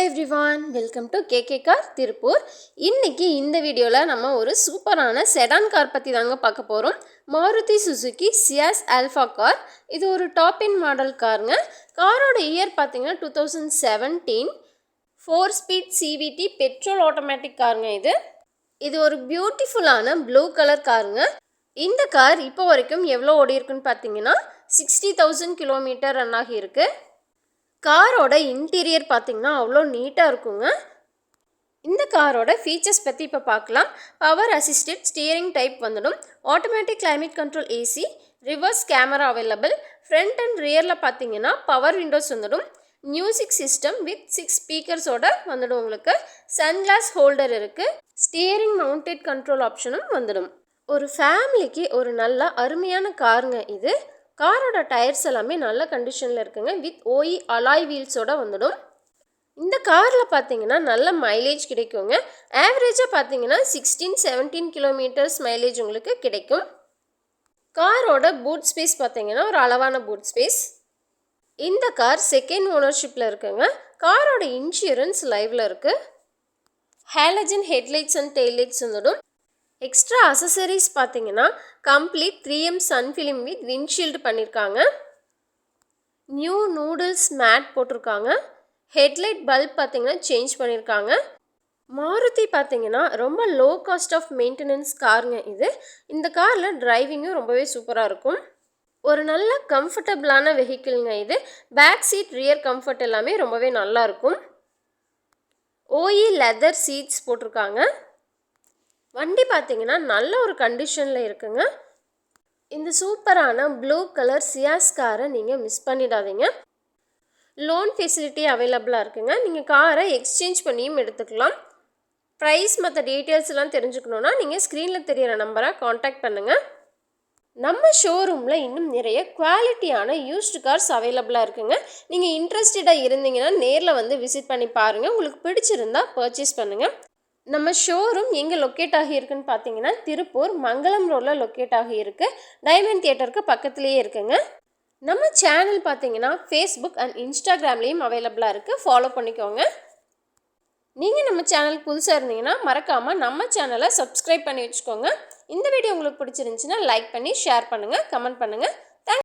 Everyone, welcome to KK car Tiruppur. இன்னைக்கு இந்த வீடியோவில் நம்ம ஒரு சூப்பரான செடான் கார் பற்றி தாங்க பார்க்க போகிறோம். Maruti Suzuki Ciaz alpha car. இது ஒரு டாப் இன் மாடல் காருங்க. காரோட இயர் பார்த்தீங்கன்னா 2017. 4 ஸ்பீட் சிவிடி பெட்ரோல் ஆட்டோமேட்டிக் காருங்க. இது ஒரு பியூட்டிஃபுல்லான ப்ளூ கலர் காருங்க. இந்த கார் இப்போ வரைக்கும் எவ்வளோ ஓடி இருக்குன்னு பார்த்தீங்கன்னா 60,000 கிலோமீட்டர் ரன் ஆகியிருக்கு. காரோட இன்டீரியர் பார்த்திங்கன்னா அவ்வளோ நீட்டாக இருக்குங்க. இந்த காரோட ஃபீச்சர்ஸ் பற்றி இப்போ பார்க்கலாம். பவர் அசிஸ்டட் ஸ்டியரிங் டைப் வந்துடும். Automatic climate control AC, reverse camera available. Front and ரியரில் பார்த்தீங்கன்னா பவர் விண்டோஸ் வந்துடும். மியூசிக் சிஸ்டம் வித் 6 ஸ்பீக்கர்ஸோட வந்துடும். உங்களுக்கு சன்கிளாஸ் ஹோல்டர் இருக்குது. ஸ்டியரிங் மவுண்டட் கண்ட்ரோல் ஆப்ஷனும் வந்துடும். ஒரு ஃபேமிலிக்கு ஒரு நல்ல அருமையான காருங்க இது. காரோட டயர்ஸ் எல்லாமே நல்ல கண்டிஷனில் இருக்குங்க. வித் ஓஇ அலாய் வீல்ஸோட வந்துடும். இந்த காரில் பார்த்தீங்கன்னா நல்ல மைலேஜ் கிடைக்குங்க. ஆவரேஜாக பார்த்தீங்கன்னா 16-17 கிலோமீட்டர்ஸ் மைலேஜ் உங்களுக்கு கிடைக்கும். காரோட பூட் ஸ்பேஸ் பார்த்தீங்கன்னா ஒரு அளவான பூட் ஸ்பேஸ். இந்த கார் செகண்ட் ஓனர்ஷிப்பில் இருக்குங்க. காரோட இன்சூரன்ஸ் லைவில் இருக்குது. ஹேலஜன் ஹெட்லைட்ஸ் அண்ட் டெய்லைட்ஸ் வந்துடும். எக்ஸ்ட்ரா அசசரிஸ் பார்த்தீங்கன்னா complete 3M sun film with windshield பண்ணியிருக்காங்க. நியூ நூடுல்ஸ் மேட் போட்டிருக்காங்க. ஹெட்லைட் பல்ப் பார்த்தீங்கன்னா சேஞ்ச் பண்ணியிருக்காங்க. மாருதி பார்த்தீங்கன்னா ரொம்ப லோ காஸ்ட் ஆஃப் மெயின்டெனன்ஸ் காருங்க இது. இந்த காரில் டிரைவிங்கும் ரொம்பவே சூப்பராக இருக்கும். ஒரு நல்ல கம்ஃபர்டபுளான வெஹிக்கிள்ங்க இது. பேக் சீட், ரியர் கம்ஃபர்ட் எல்லாமே ரொம்பவே நல்லா இருக்கும். ஓஇ லெதர் சீட்ஸ் போட்டிருக்காங்க. வண்டி பார்த்தீங்கன்னா நல்ல ஒரு கண்டிஷனில் இருக்குங்க. இந்த சூப்பரான ப்ளூ கலர் சியாஸ் காரை நீங்கள் மிஸ் பண்ணிடாதீங்க. லோன் ஃபெசிலிட்டி அவைலபிளாக இருக்குங்க. நீங்கள் காரை எக்ஸ்சேஞ்ச் பண்ணியும் எடுத்துக்கலாம். ப்ரைஸ் மற்ற டீட்டெயில்ஸ் எல்லாம் தெரிஞ்சுக்கணுன்னா நீங்கள் ஸ்க்ரீனில் தெரிகிற நம்பரை காண்டாக்ட் பண்ணுங்கள். நம்ம ஷோரூமில் இன்னும் நிறைய குவாலிட்டியான யூஸ்டு கார்ஸ் அவைலபிளாக இருக்குங்க. நீங்கள் இன்ட்ரெஸ்டடாக இருந்தீங்கன்னா நேரில் வந்து விசிட் பண்ணி பாருங்கள். உங்களுக்கு பிடிச்சிருந்தா பர்ச்சேஸ் பண்ணுங்கள். நம்ம ஷோரூம் எங்கே லொக்கேட் ஆகியிருக்குன்னு பார்த்தீங்கன்னா திருப்பூர் மங்களம் ரோடில் லொக்கேட் ஆகியிருக்கு. டைமண்ட் தியேட்டருக்கு பக்கத்துலேயே இருக்குங்க. நம்ம சேனல் பார்த்தீங்கன்னா ஃபேஸ்புக் அண்ட் இன்ஸ்டாகிராம்லேயும் அவைலபிளாக இருக்குது. ஃபாலோ பண்ணிக்கோங்க. நீங்கள் நம்ம சேனலுக்கு புதுசாக இருந்தீங்கன்னா மறக்காமல் நம்ம சேனலை சப்ஸ்கிரைப் பண்ணி வச்சுக்கோங்க. இந்த வீடியோ உங்களுக்கு பிடிச்சிருந்துச்சின்னா லைக் பண்ணி ஷேர் பண்ணுங்கள், கமெண்ட் பண்ணுங்கள்.